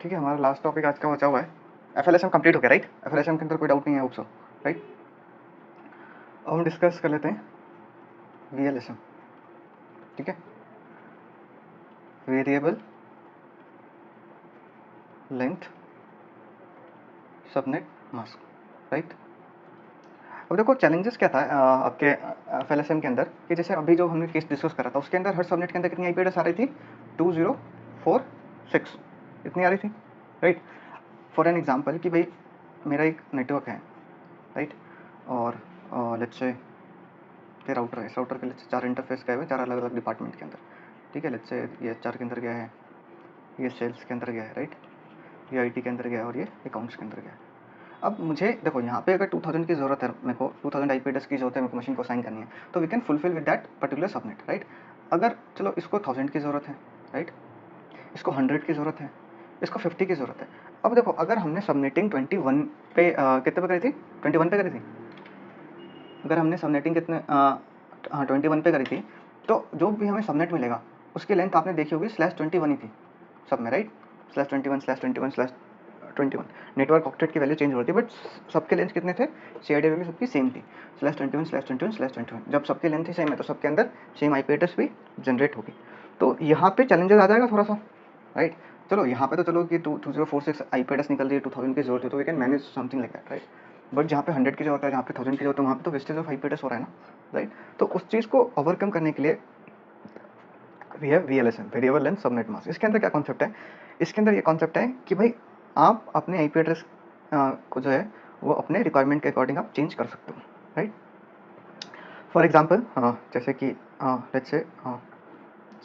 ठीक है, हमारा लास्ट टॉपिक आज का बचा हुआ है। एफएलएसएम कंप्लीट हो गया, राइट? एफएलएसएम के अंदर कोई डाउट नहीं है, होप सो, राइट? अब हम डिस्कस कर लेते हैं वीएलएसएम। ठीक है, variable length subnet mask, right? अब देखो चैलेंजेस क्या था आपके एफएलएसएम के अंदर, कि जैसे अभी जो हमने केस डिस्कस करा था उसके अंदर हर सबनेट के अंदर कितनी आईपी एड्रेस आ रही थी? 2046 इतनी आ रही थी, राइट? फॉर एन एग्जांपल कि भाई मेरा एक नेटवर्क है, राइट? और लेट्स से ये राउटर है, इस राउटर के लिए 4 इंटरफेस गए हुए 4 अलग अलग डिपार्टमेंट के अंदर। ठीक है, लेट्स से ये एचआर के अंदर गया है, ये सेल्स के अंदर गया है, राइट? ये आईटी के अंदर गया है और ये अकाउंट्स के अंदर गया है। अब मुझे देखो यहाँ पे अगर 2000 की ज़रूरत है, मेरे को 2000 आईपी एड्रेस की ज़रूरत है, मेरे को मशीन को साइन करनी है, तो we can fulfil with that particular subnet, right? अगर चलो इसको 1000 की ज़रूरत है, राइट? इसको 100 की ज़रूरत है, इसको 50 की ज़रूरत है। अब देखो अगर हमने सबनेटिंग 21 पे कितने पे करी थी? 21 पे करी थी। अगर हमने सबनेटिंग कितने हाँ 21 पे करी थी, तो जो भी हमें सबनेट मिलेगा उसकी लेंथ आपने देखी होगी /21 ही थी सब में, राइट? /21 नेटवर्क ऑक्टेट की वैल्यू चेंज हो रही थी, बट सबके लेंथ कितने थे? सीआईडी वैल्यू सबकी सेम थी, /21 जब सबकी लेंथ ही सेम है तो सबके अंदर सेम आईपी एड्रेस भी जनरेट होगी। तो यहाँ पे चैलेंजेस आ जाएगा थोड़ा सा, राइट? चलो यहाँ पे तो चलो कि 2046 आईपी एड्रेस निकल रही है, 2000 की जरूरत है, तो we can manage something like that, right? But जहाँ पे 100 की जरूरत है, जहाँ पे 1000 की जरूरत है, वहाँ पे तो वेस्टेज ऑफ आईपी एड्रेस हो रहा है ना, राइट? तो उस चीज़ को ओवरकम करने के लिए we have VLSM, variable length subnet mask. इसके अंदर क्या कॉन्सेप्ट है? इसके अंदर ये कॉन्सेप्ट है कि भाई आप अपने आईपी एड्रेस को जो है वो अपने रिक्वायरमेंट के अकॉर्डिंग आप चेंज कर सकते हो, राइट? फॉर एग्जांपल जैसे कि लेट्स से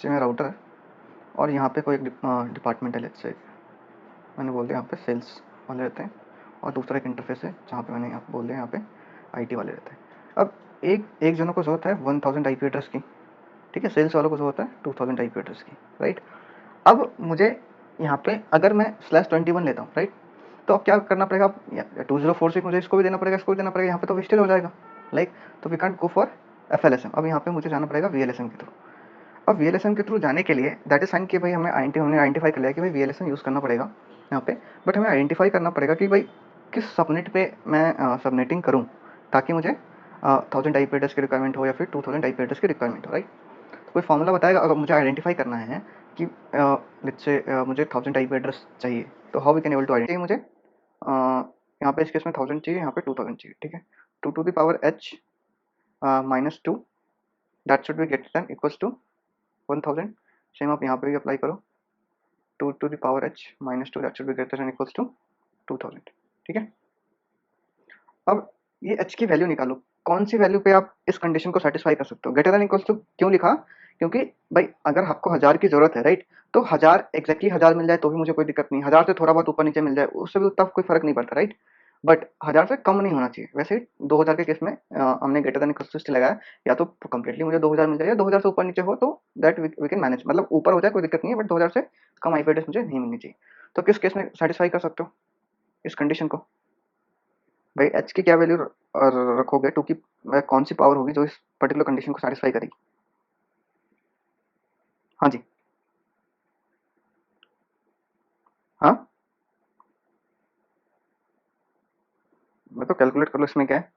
मेरा राउटर है और यहाँ पे कोई एक डिपार्टमेंट है, लेट्स से मैंने बोल दिया यहाँ पे सेल्स वाले रहते हैं, और दूसरा एक इंटरफेस है जहाँ पे मैंने यहाँ बोल दिया यहाँ पे आईटी वाले रहते हैं। अब एक जनों को ज़रूरत है 1000 आईपी एड्रेस की, ठीक है? सेल्स वालों को ज़रूरत है 2000 आईपी एड्रेस की, राइट? अब मुझे यहाँ पे अगर मैं /21 लेता हूँ, राइट? तो अब क्या करना पड़ेगा? 2046 मुझे इसको भी देना पड़ेगा, इसको भी देना पड़ेगा, यहाँ पे तो वेस्टेज हो जाएगा, लाइक। तो वी कांट गो फॉर एफएलएसएम। अब यहाँ पे मुझे जाना पड़ेगा वीएलएसएम के थ्रू। अब वीएलएसएम के थ्रू जाने के लिए दैट इज फाइन कि भाई हमने आइडेंटिफाई कर लिया कि भाई वीएलएसएम यूज़ करना पड़ेगा यहाँ पे, बट हमें आइडेंटिफाई करना पड़ेगा कि भाई किस सबनेट पे मैं सबनेटिंग करूँ ताकि मुझे 1000 आईपी एड्रेस की रिक्वायरमेंट हो या फिर 2000 आईपी एड्रेस की रिक्वायरमेंट हो, राइट? तो कोई फॉर्मूला बताएगा अगर मुझे आइडेंटिफाई करना है कि लेट्स से मुझे 1000 आईपी एड्रेस चाहिए, तो how we can able to identify? मुझे यहाँ पे इस केस में 1000 चाहिए, यहाँ पे 2000 चाहिए, ठीक है? 2 to the power h -2 that should be greater than equals to 1000। Same आप यहाँ पे भी अप्लाई करो, 2 to the power h -2 that should be greater than equals to 2000, ठीक है? अब ये h की वैल्यू निकालो, कौन सी वैल्यू पे आप इस कंडीशन को सेटिस्फाई कर सकते हो? ग्रेटर देन इक्वल्स टू क्यों लिखा? क्योंकि भाई अगर आपको 1000 की जरूरत है, राइट? तो 1000 एग्जैक्टली 1000 मिल जाए तो भी मुझे कोई दिक्कत नहीं, 1000 से थोड़ा बहुत ऊपर नीचे मिल जाए उससे भी उतना कोई फर्क नहीं पड़ता, राइट? बट 1000 से कम नहीं होना चाहिए। वैसे 2000 के केस में हमने ग्रेटर देन इक्वल्स टू लगाया, या तो कंप्लीटली मुझे 2000 मिल जाए या 2000 से ऊपर नीचे हो तो दैट वी कैन मैनेज, मतलब ऊपर हो जाए कोई दिक्कत नहीं है, बट 2000 से कम आईपी एड्रेस मुझे नहीं मिलनी चाहिए। तो किस केस में सेटिस्फाई कर सकते हो इस कंडीशन को? भाई एच की क्या वैल्यू रखोगे, टू की कौन सी पावर होगी जो इस पर्टिकुलर कंडीशन को सेटिस्फाई करेगी? हाँ जी, हाँ, मैं तो कैलकुलेट कर लो इसमें क्या है।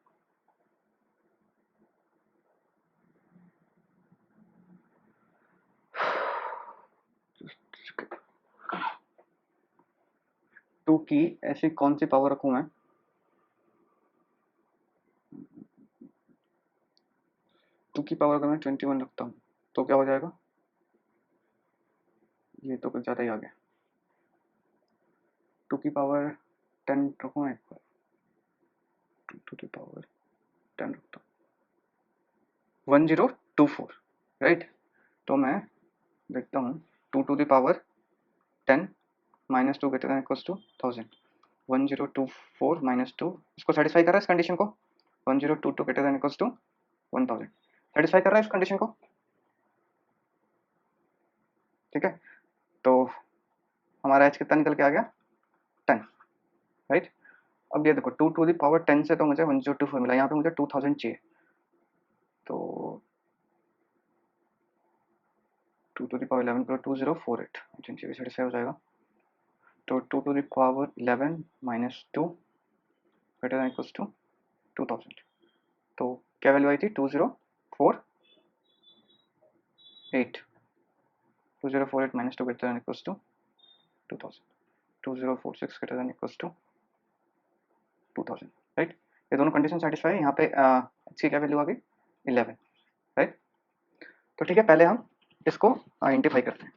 टू की ऐसी कौन सी पावर रखूं मैं? टू की पावर अगर मैं 21 रखता हूँ तो क्या हो जाएगा? ये तो कुछ ज़्यादा ही आ गया। टू की पावर 10 रखूँ मैं, एक बार 2 टू की पावर 10 रखता हूँ, 1024, राइट? तो मैं देखता हूँ 2 to the power 10 -2 greater than equals to 1000, 1024 -2 इसको सेटिस्फाई कर रहा है इस कंडीशन को? 1022 greater than equals to 1000 satisfy कर रहा है इस कंडीशन को, ठीक है? तो हमारा एच कितना निकल के आ गया? 10, राइट? अब ये देखो 2 टू द पावर 10 से तो मुझे 1024 मिला, यहाँ पे मुझे 2000 चाहिए, तो 2 टू द पावर 11 पर 2048 सेटिस्फाई हो जाएगा। तो 2 to the power 11 minus 2 greater than equals to 2000। तो क्या वैल्यू आई थी 2048 2048 minus 2 greater than equals to 2000 2046 greater than equals to 2000 right. ये दोनों कंडीशन सेटिस्फाई है। यहाँ पे इसकी क्या वैल्यू आ गई 11 राइट। तो ठीक है, पहले हम इसको आइडेंटिफाई करते हैं।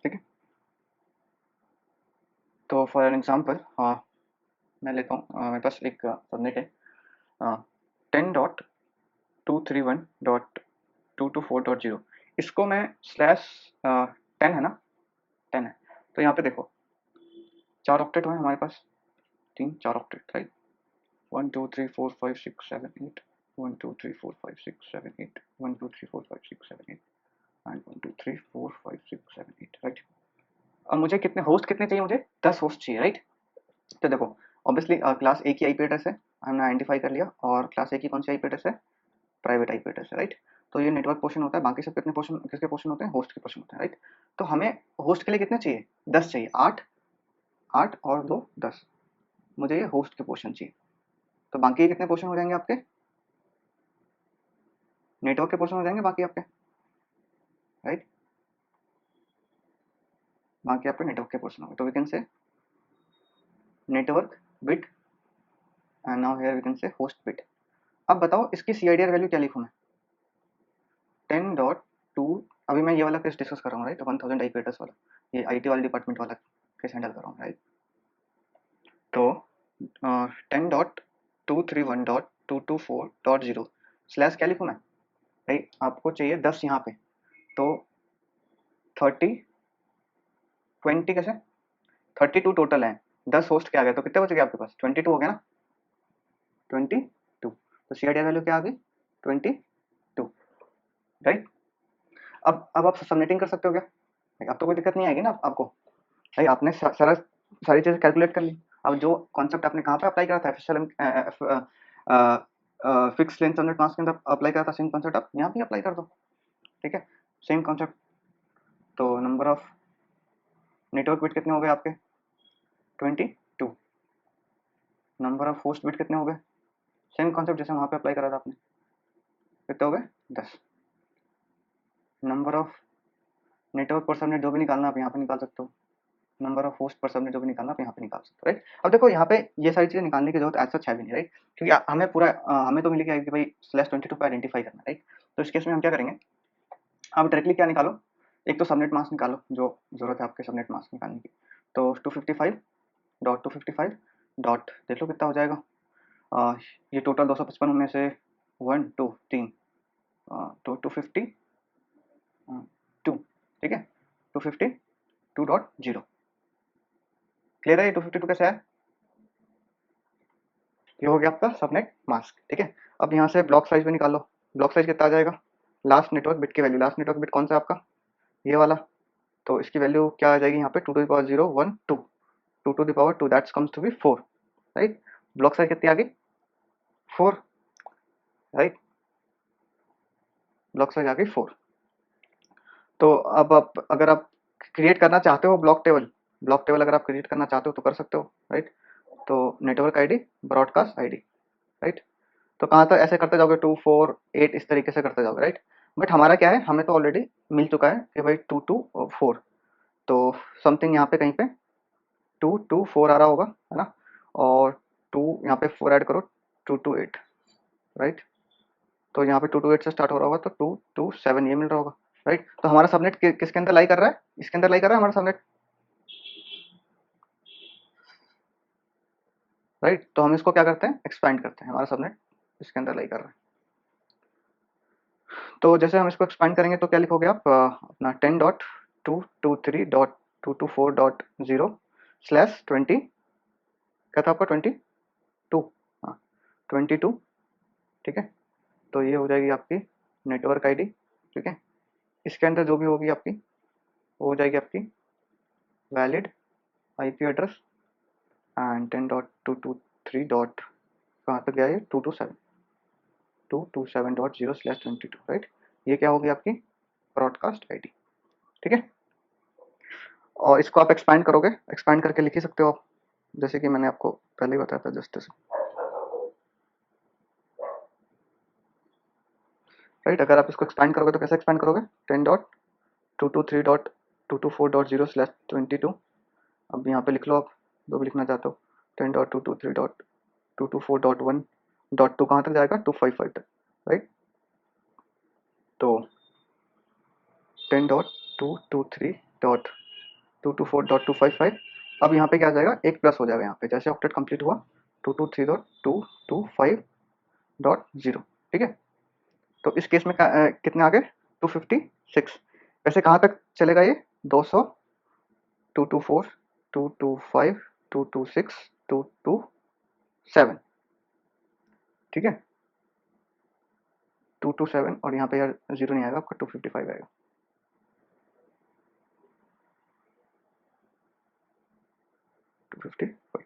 ठीक है, तो फॉर एन एग्जाम्पल मैं लेता हूँ, मेरे पास एक सबनेट है 10.231.224.0। इसको मैं स्लैश 10 है ना, 10 है। तो यहाँ पे देखो 4 ऑक्टेट हुए हमारे पास, 4 ऑक्टेट राइट। 1 2 3 4 5 6 7 8 1 2 3 4 5 6 7 8 1 2 3 4 5 6 7 8 and 1 2 3 4 5 6 7 8 right. अब मुझे कितने होस्ट कितने चाहिए, मुझे 10 होस्ट चाहिए राइट। तो देखो ऑब्वियसली क्लास ए की आईपी एड्रेस है, हमने आइडेंटिफाई कर लिया, और क्लास ए की कौन सी आईपी एड्रेस है, प्राइवेट आईपी एड्रेस है राइट। तो ये नेटवर्क पोर्शन होता है, बाकी सब कितने पोर्शन, किसके पोर्शन होते हैं, होस्ट के पोर्शन होते हैं राइट। तो हमें होस्ट के लिए कितने चाहिए, 10 चाहिए, 8 8 और 2 10, मुझे ये होस्ट के पोर्शन चाहिए। तो बाकी कितने पोर्शन हो जाएंगे आपके, नेटवर्क के पोर्शन हो जाएंगे बाकी आपके राइट, बाकी आपके नेटवर्क के पोर्शन होंगे। तो we can say network bit and now here we can say host bit. अब बताओ इसकी सीआईडीआर वैल्यू क्या लिखूं मैं, 10.2, अभी मैं ये वाला केस डिस्कस कर रहा हूँ राइट, 1000 आईपी एड्रेस वाला, ये आईटी वाले डिपार्टमेंट वाला केस हैंडल कर रहा हूँ राइट। तो 10.231.224.0 स्लैश क्या लिखूँ मैं भाई, आपको चाहिए 10 यहाँ पे, तो 30 20 कैसे 32 टोटल है, 10 होस्ट क्या आ गया, तो कितने बच गए आपके पास, 22 हो गया ना, 22। तो सीआईडी वैल्यू क्या आ गई 22 राइट। अब आप सबनेटिंग कर सकते हो क्या, अब तो कोई दिक्कत नहीं आएगी ना आपको भाई, आपने सारी चीज़ें कैलकुलेट कर ली। अब जो कॉन्सेप्ट आपने कहाँ पे अप्लाई करा था, एफएसएलएम फिक्स लेंथ सबनेट मास्क के अंदर अप्लाई करा था, सेम कॉन्सेप्ट आप यहाँ भी अप्लाई कर दो। ठीक है, सेम कॉन्सेप्ट। तो नंबर ऑफ नेटवर्क बिट कितने हो गए आपके 22, नंबर ऑफ होस्ट बिट कितने हो गए, सेम कॉन्सेप्ट जैसे वहाँ पे अप्लाई करा था आपने, कितने हो गए 10। नंबर ऑफ नेटवर्क पर सबनेट जो भी निकालना आप यहाँ पे निकाल सकते हो, नंबर ऑफ होस्ट पर सबनेट जो भी निकालना आप यहाँ पे निकाल सकते हो राइट। अब देखो यहाँ पे ये सारी चीज़ें निकालने की जरूरत एज सच है भी नहीं राइट, क्योंकि हमें पूरा हमें तो मिली कि भाई /22 पे आइडेंटिफाई करना राइट। तो इस केस में हम क्या करेंगे, आप डायरेक्टली क्या निकालो, एक तो सबनेट मास्क निकालो जो जरूरत है आपके सबनेट मास्क निकालने की। तो 255.255 डॉट देख लो कितना हो जाएगा, ये टोटल 255 में से 1 2 3 तो 252 ठीक है, 252.0 क्लियर है। ये 252 कैसे है, ये हो गया आपका सबनेट मास्क। ठीक है, अब यहाँ से ब्लॉक साइज भी निकाल लो, ब्लॉक साइज कितना आ जाएगा, लास्ट नेटवर्क बिट की वैल्यू, लास्ट नेटवर्क बिट कौन सा आपका ये वाला, तो इसकी वैल्यू क्या आ जाएगी यहाँ पे 2 to the power 0 1 2 2 to the power 2 that's comes to be 4 right. Block size कितनी आ गई 4 राइट, ब्लॉक साइज आ गई 4। तो अब आप अगर आप क्रिएट करना चाहते हो ब्लॉक टेबल अगर आप क्रिएट करना चाहते हो तो कर सकते हो राइट। तो network ID broadcast ID right, तो कहाँ तक ऐसे करते जाओगे 2 4 8 इस तरीके से करते जाओगे राइट। बट हमारा क्या है, हमें तो ऑलरेडी मिल चुका है कि भाई 2 2 4, तो समथिंग यहाँ पे कहीं पे 2 2 4 आ रहा होगा है ना, और 2 यहाँ पे 4 ऐड करो 2 2 8 राइट। तो यहाँ पे 2 2 8 से स्टार्ट हो रहा होगा, तो 2 2 7 ये मिल रहा होगा राइट। तो हमारा सबनेट किसके अंदर लाई कर रहा है, इसके अंदर लाई कर रहा है हमारा सबनेट राइट। तो हम इसको क्या करते हैं, एक्सपैंड करते हैं, हमारा सबनेट इसके अंदर लाई कर रहा है। तो जैसे हम इसको एक्सपैंड करेंगे तो क्या लिखोगे आप, अपना 10.223.224.0 स्लैश 20 क्या था आपका 22, हाँ 22 ठीक है। तो ये हो जाएगी आपकी नेटवर्क आईडी ठीक है, इसके अंदर जो भी होगी आपकी वो हो जाएगी आपकी valid IP address and 10.223 dot कहाँ तक गया ये 227.0/22 राइट। ये क्या होगी आपकी ब्रॉडकास्ट आईडी ठीक है। और इसको आप एक्सपैंड करोगे, एक्सपैंड करके लिख ही सकते हो आप, जैसे कि मैंने आपको पहले ही बताया था जस्ट से, राइट। अगर आप इसको एक्सपैंड करोगे तो कैसे एक्सपैंड करोगे, 10.223.224.0/22, अब यहाँ पे लिख लो आप जो भी लिखना चाहते हो, 10.223.224.1.2 कहाँ तक जाएगा, 255 तक, राइट। तो 10.223.224.255, अब यहाँ पे क्या आ जाएगा, एक प्लस हो जाएगा यहाँ पे, जैसे ऑक्टेट कंप्लीट हुआ 223.225.0, ठीक है। तो इस केस में कितने आ गए, 256। वैसे कहाँ तक चलेगा ये, 200, 224, 225, 226, 227, ठीक है, 227, और यहाँ पे यार जीरो नहीं आएगा आपका, 255 आएगा, 255,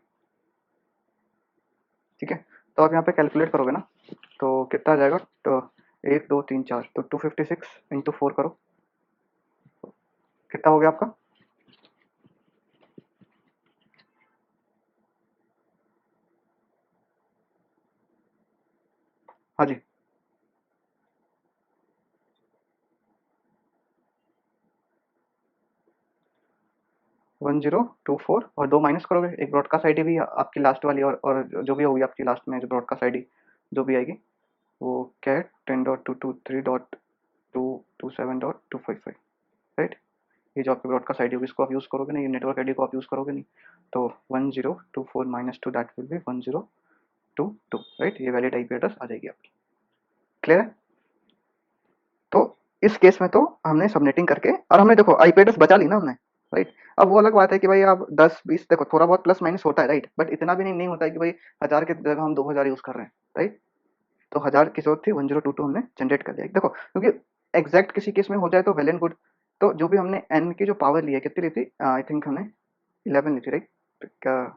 ठीक है। तो आप यहाँ पे कैलकुलेट करोगे ना, तो कितना आ जाएगा, तो 1 2 3 4, तो 256 इंटू 4 करो, कितना हो गया आपका, हाँ जी, 1024, और दो माइनस करोगे, एक ब्रॉडकास्ट आईडी भी आपकी लास्ट वाली, और जो भी होगी आपकी लास्ट में जो ब्रॉडकास्ट आईडी जो भी आएगी, वो क्या है, 10.223.227.255, राइट। ये जो आपकी ब्रॉडकास्ट आईडी होगी इसको आप यूज़ करोगे नहीं, ये नेटवर्क आईडी को आप यूज़ करोगे नहीं, तो 1024 minus two that will be 1022, right. ये वैलिड आईपी एड्रेस आ जाएगी आपकी, क्लियर है। तो इस केस में तो हमने सबनेटिंग करके, और हमने देखो आईपी एड्रेस बचा ली ना हमने, राइट। अब वो अलग बात है कि भाई आप 10 20 देखो थोड़ा बहुत प्लस माइनस होता है, राइट, बट इतना भी नहीं होता है कि भाई 1000 की जगह हम 2000 यूज़ कर रहे हैं, राइट। तो 1000 की जरूरत थी, 1022 हमने जनरेट कर दिया, देखो क्योंकि एग्जैक्ट किसी केस में हो जाए तो वेल एंड गुड। तो जो भी हमने एन की जो पावर ली है कितनी ली थी, आई थिंक हमने 11 ली थी, राइट, क्या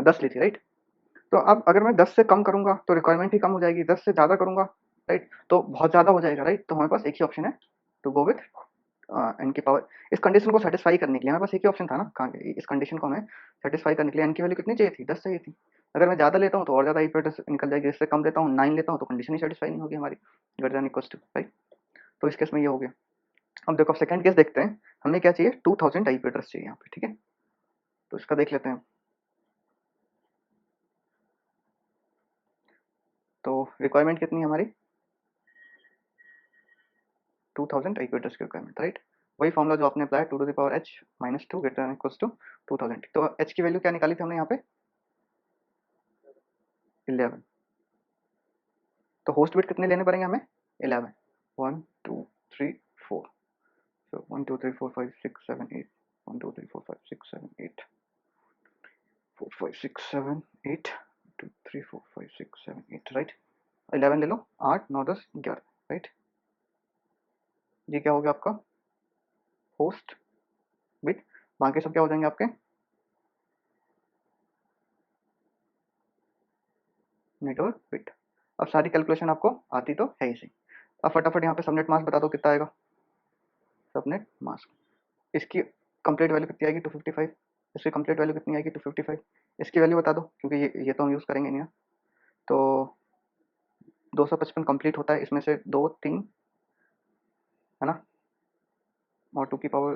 10 ली थी, राइट। तो अब अगर मैं 10 से कम करूंगा तो रिक्वायरमेंट ही कम हो जाएगी, 10 से ज़्यादा करूंगा, राइट, तो बहुत ज़्यादा हो जाएगा, राइट। तो हमारे पास एक ही ऑप्शन है, टू गो विथ एन की पावर। इस कंडीशन को सेटिस्फाई करने के लिए हमारे पास एक ही ऑप्शन था ना, कहाँ इस कंडीशन को हमें सेटिस्फाई करने के लिए एन की वैल्यू कितनी चाहिए थी, 10 चाहिए थी। अगर मैं ज़्यादा लेता हूँ तो और ज़्यादा ईपी एड्रेस निकल जाएगी, इससे कम लेता हूँ 9 लेता हूँ तो कंडीशन ही सेटिस्फाई नहीं होगी हमारी, greater than equals to, right. तो इस केस में ये हो गया। अब देखो सेकंड केस देखते हैं, हमें क्या चाहिए, 2000 आईपी एड्रेस चाहिए यहाँ पे, ठीक है। तो इसका देख लेते हैं। तो रिक्वायरमेंट कितनी है हमारी, 2000 आईपी एड्रेस की रिक्वायरमेंट, राइट। वही फॉर्मूला जो आपने apply, 2 to the power h minus 2 greater than equals to 2000। तो h की वैल्यू क्या निकाली थी हमने यहाँ पे, 11। तो होस्ट बिट कितने लेने पड़ेंगे हमें, 11, 1 2 3 4, so 1 2 3 4 5 6 7 8, 1 2 3 4 5 6 7 8, 4 5 6 7 8, 2 3 4 5 6 7 8, राइट। 11 ले लो, 8 9 10 11, राइट। ये क्या हो गया आपका होस्ट बिट, बाकी सब क्या हो जाएंगे आपके नेटवर्क बिट। अब सारी कैलकुलेशन आपको आती तो है ही सही। अब फटाफट यहाँ पे सबनेट मास्क बता दो कितना आएगा, सबनेट मास्क, इसकी कंप्लीट वैल्यू कितनी आएगी, 255। इसकी कंप्लीट वैल्यू कितनी आएगी, 255। इसकी वैल्यू बता दो क्योंकि ये तो हम यूज़ करेंगे नहीं ना। तो 255 कंप्लीट होता है, इसमें से 2 3 है ना, और 2 की पावर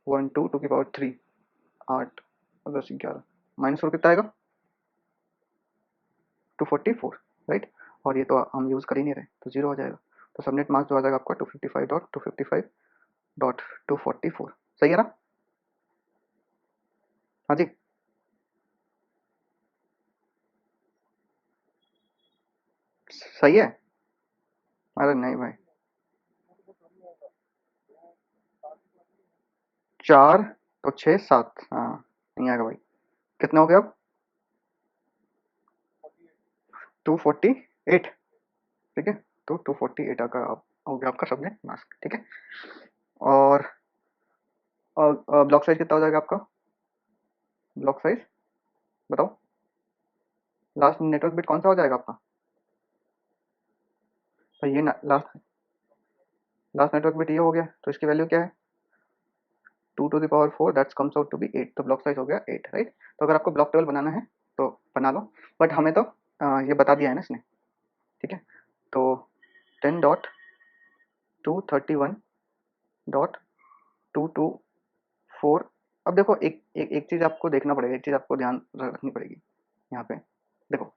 1 2 2 की पावर 3 8 10 11 माइनस 4 कितना आएगा, 244, राइट। और ये तो हम यूज़ कर ही नहीं रहे तो जीरो हो जाएगा। तो सबनेट मार्क्स जो आ जाएगा आपका 255.255.244, सही है ना, हाँ जी। सही है, अरे नहीं भाई, 4 तो 6 7, हाँ नहीं आएगा भाई। कितना हो गया अब, 248, ठीक है। तो 248 का हो गया आपका सबनेट मास्क, ठीक है। और ब्लॉक साइज कितना हो जाएगा आपका, ब्लॉक साइज बताओ, लास्ट नेटवर्क बिट कौन सा हो जाएगा आपका, तो ये लास्ट लास्ट नेटवर्क बिट ये हो गया, तो इसकी वैल्यू क्या है, 2 to the power 4 that's comes out to be 8, तो ब्लॉक साइज हो गया 8, राइट। तो अगर आपको ब्लॉक टेबल बनाना है तो बना लो, बट हमें तो ये बता दिया है ना इसने, ठीक है। तो 10.231.224। अब देखो एक चीज़ आपको देखना पड़ेगा, एक चीज़ आपको ध्यान रखनी पड़ेगी यहाँ पे। देखो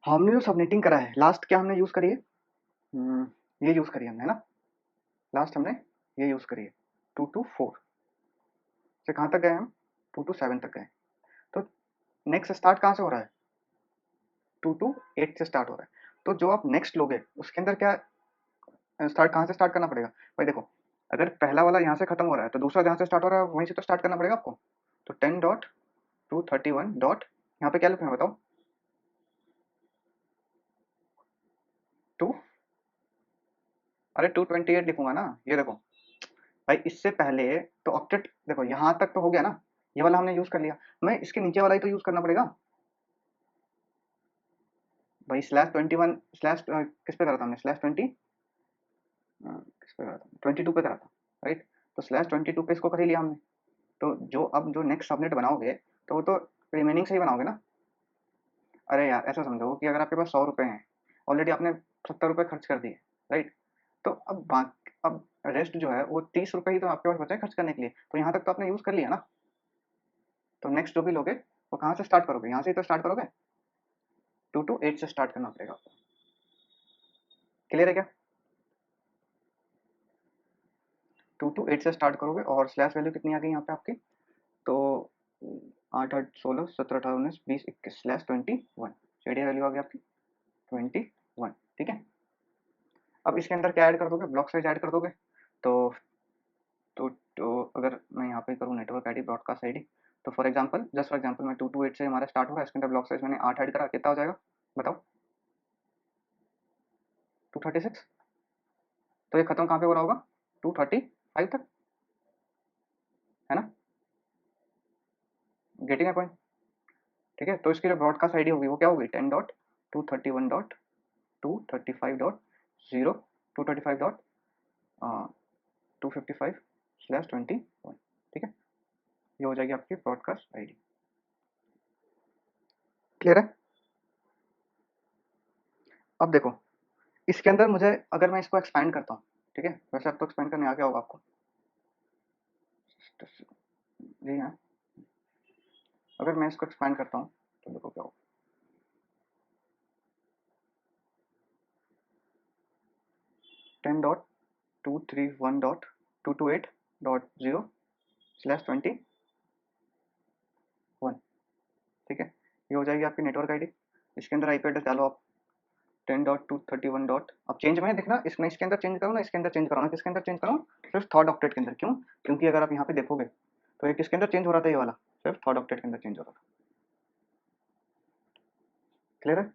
हमने जो सबनेटिंग करा है, लास्ट क्या हमने यूज़ करी है, ये यूज़ करी हमने, है ना। लास्ट हमने ये यूज़ करी है 2 to 4 से कहाँ तक गए हम, 2 to 7 तक गए। तो नेक्स्ट स्टार्ट कहाँ से हो रहा है, 2 to 8 से स्टार्ट हो रहा है। तो जो आप नेक्स्ट लोगे उसके अंदर क्या स्टार्ट, कहाँ से स्टार्ट करना पड़ेगा भाई। देखो अगर पहला वाला यहाँ से खत्म हो रहा है तो दूसरा जहाँ से स्टार्ट हो रहा है वहीं से तो स्टार्ट करना पड़ेगा आपको। तो 10.231 डॉट, यहाँ पे क्या लिखना है बताओ, 2, अरे 228 लिखूंगा ना। ये देखो भाई, इससे पहले तो ऑक्टेट, देखो यहाँ तक तो हो गया ना, ये वाला हमने यूज कर लिया, मैं इसके नीचे वाला ही तो यूज करना पड़ेगा भाई। /21 स्लैश किस पे करा था हमने, /20 किस पे करा था, 22 पे करा था, राइट। तो /22 पे इसको कर ही लिया हमने। तो जो अब जो नेक्स्ट सबनेट बनाओगे तो वो तो रिमेनिंग से ही बनाओगे ना। अरे यार ऐसा समझो कि अगर आपके पास 100 रुपये हैं, ऑलरेडी आपने 70 रुपये खर्च कर दिए, राइट। तो अब रेस्ट जो है वो 30 रुपये ही तो आपके पास बचा है खर्च करने के लिए, तो यहाँ तक तो आपने यूज कर लिया ना। तो नेक्स्ट जो भी लोगे वो कहाँ से स्टार्ट करोगे, यहाँ से ही तो स्टार्ट करोगे। 2 to 8 से स्टार्ट करना पड़ेगा आपको। क्लियर है क्या, 2 to 8 से स्टार्ट करोगे, और स्लैश वैल्यू कितनी आ गई यहाँ पे आपकी, तो 8 8 16 17 18 19 20 21 /21 वैल्यू आ गई आपकी 21, ठीक है। अब इसके अंदर क्या ऐड कर दोगे, ब्लॉक साइज ऐड कर दोगे। तो तो अगर मैं यहाँ पे करूँ नेटवर्क आईडी ब्रॉडकास्ट आईडी, तो for example, just for example मैं 2 to 8 से हमारा स्टार्ट हो रहा है, इसके अंदर ब्लॉक साइज मैंने 8 ऐड करा, कितना हो जाएगा बताओ, 236। तो ये खत्म कहाँ पे हो रहा होगा, 235 तक, है ना। गेटिंग अ पॉइंट, ठीक है। तो इसकी जो ब्रॉडकास्ट आईडी होगी वो क्या होगी, 10.231.235.0 235/255/21, ठीक है। ये हो जाएगी आपकी ब्रॉडकास्ट आईडी। क्लियर है। अब देखो इसके अंदर मुझे, अगर मैं इसको एक्सपैंड करता हूँ, ठीक है, वैसे अब तो एक्सपैंड करने आ गया होगा आपको, जी हाँ। अगर मैं इसको एक्सपैंड करता हूँ तो देखो क्या होगा, 10.231.228.0/21, ठीक है। ये हो जाएगी आपकी नेटवर्क आईडी। इसके अंदर आईपी एड्रेस डालो आप, 10.231 डॉट, अब चेंज में देखना, इसमें इसके अंदर चेंज करो ना, इसके अंदर चेंज करो ना, किसके अंदर चेंज करो, सिर्फ थर्ड ऑक्टेट के अंदर। क्यों, क्योंकि अगर आप यहाँ पे देखोगे तो ये किसके अंदर चेंज हो रहा था, ये वाला सिर्फ थर्ड ऑक्टेट के अंदर चेंज हो रहा था। क्लियर है।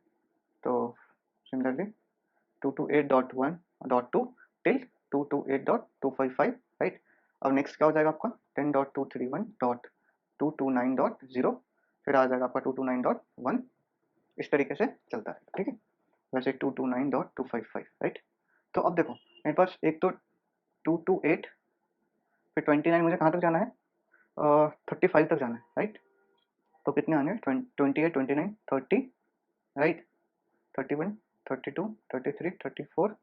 तो सिमिलरली 228.1.2 टिल 228.255, राइट। अब नेक्स्ट क्या हो जाएगा आपका, 10.231.229.0, फिर आ जाएगा आपका 229.1, इस तरीके से चलता है, ठीक है। वैसे 229.255, राइट। तो अब देखो मेरे पास एक तो 2 to 8, फिर 29, मुझे कहाँ तक जाना है, 35 तक जाना है, राइट। तो कितने आने, 28 29 30, राइट, 31 32 33 34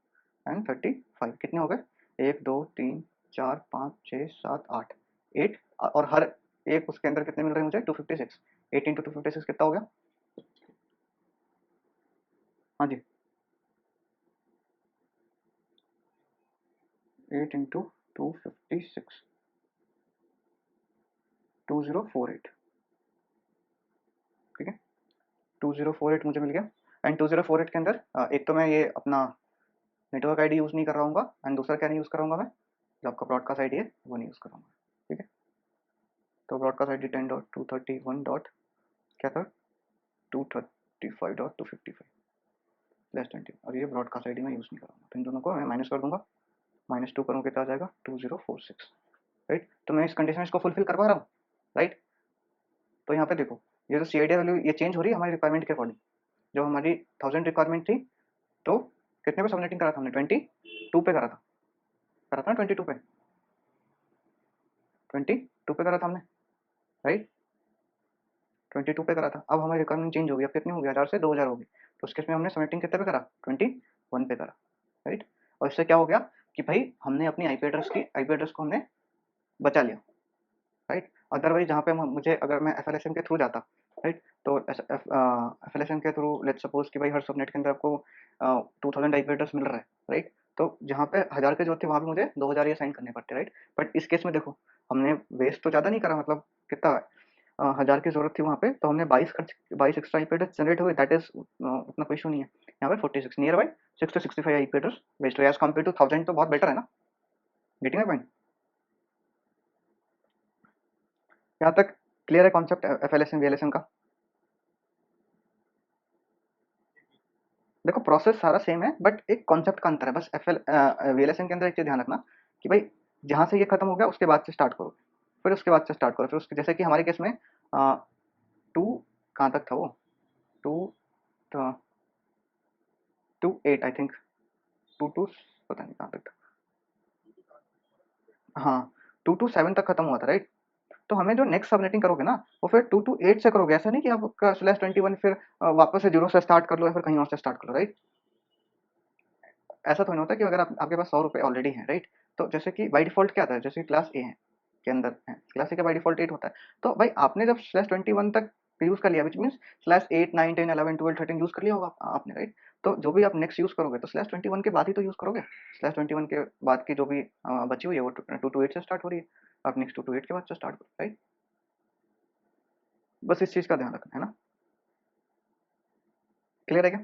एंड 35, कितने हो गए, 1 2 3 4 5 6 7 8, 8, और हर एक उसके अंदर कितने मिल रहे हैं मुझे, 256, 8 × 256 कितना हो गया, हाँ जी, 8 × 256, 2048, ठीक है। 2048 मुझे मिल गया। एंड 2048 के अंदर एक तो मैं ये अपना नेटवर्क आईडी यूज़ नहीं कर रहा हूँ, एंड दूसरा क्या नहीं यूज़ कराऊंगा मैं, जो आपका ब्रॉडकास्ट आईडी है वो नहीं यूज़ करूँगा, ठीक है। तो ब्रॉडकास्ट आईडी 10.231 डॉट क्या था, 235.255/20, और ये ब्रॉडकास्ट आईडी मैं यूज़ नहीं करूँगा, तो इन दोनों को मैं माइनस कर दूंगा, -2 करूँ कितना आ जाएगा, 2046, राइट। तो मैं इस कंडीशन इसको फुलफिल कर पा रहा हूँ, राइट। तो यहाँ पे देखो ये जो सी आई डी वैल्यू ये चेंज हो रही है हमारी रिक्वायरमेंट के अकॉर्डिंग। जो हमारी 1000 रिक्वायरमेंट थी, तो कितने पे सबनेटिंग करा था हमने, 22 पे करा था ना, 22 पे। 22 पे करा था हमने, राइट, 22 पे करा था। अब हमारी रिक्वायरमेंट चेंज हो गई, अब कितनी हो गई, 1000 से 2000 हो गई, तो उस केस में हमने सबनेटिंग कितने पे करा, 21 पे करा, राइट। और इससे क्या हो गया कि भाई हमने अपनी आईपी एड्रेस को हमने बचा लिया, राइट। अदरवाइज जहाँ पे मुझे, अगर मैं एफएलएसएम के थ्रू जाता, राइट, तो एफएलएसएम के थ्रू लेट्स सपोज कि भाई हर सबनेट के अंदर आपको 2000 आईपी एड्रेस मिल रहा है, राइट, तो जहाँ पे 1000 के जरूरत थी वहाँ पे मुझे 2000 ये साइन करने पड़ते, राइट। बट इस केस में देखो हमने वेस्ट तो ज़्यादा नहीं करा, मतलब कितना 1000 की जरूरत थी वहाँ पे, तो हमने 22 एक्स्ट्रा आईपी एड्रेस जनरेट हुए, दैट इज उतना कोई इशू नहीं है। यहाँ पे 46 near by 6 to 65 IP address waste हुए एज कम्पेयर टू 1000, तो बहुत बेटर है ना, गेटिंग माय पॉइंट। यहाँ तक क्लियर है कॉन्सेप्ट एफएलएसएम वीएलएसएम का? देखो प्रोसेस सारा सेम है, बट एक कॉन्सेप्ट का अंतर है बस। एफ एल वीएलएसएम के अंदर एक चीज ध्यान रखना कि भाई जहाँ से ये खत्म हो गया उसके बाद से स्टार्ट करो, फिर उसके बाद से स्टार्ट करो, फिर उसके जैसे कि हमारे केस में 2 कहाँ तक था वो, 2 to 8 आई थिंक, 2 to पता नहीं कहाँ तक था, हाँ 2 to 7 तक खत्म हुआ था, राइट। तो हमें जो नेक्स्ट सबनेटिंग करोगे ना वो फिर 2 to 8 से करोगे, ऐसा नहीं कि आप /21 फिर वापस से 0 से स्टार्ट कर लो या फिर कहीं और से स्टार्ट करो, राइट। ऐसा तो नहीं होता कि अगर आपके पास 100 रुपये ऑलरेडी हैं, राइट, तो जैसे कि बाई डिफॉल्ट क्या आता है, जैसे क्लास ए है के अंदर है, क्लास ए का बाई डिफॉल्ट 8 होता है, तो भाई आपने जब /21 तक यूज कर लिया, विच मीन /8 9 10 11 12 13 यूज कर लिया होगा आपने, राइट। तो जो भी आप नेक्स्ट यूज करोगे तो /21 के बाद ही तो यूज करोगे, /21 के बाद की जो भी बची हुई है वो 2 to 8 से स्टार्ट हो रही है, आप नेक्स्ट 2 to 8 के बाद से स्टार्ट करो, राइट। बस इस चीज का ध्यान रखना है ना, क्लियर है क्या?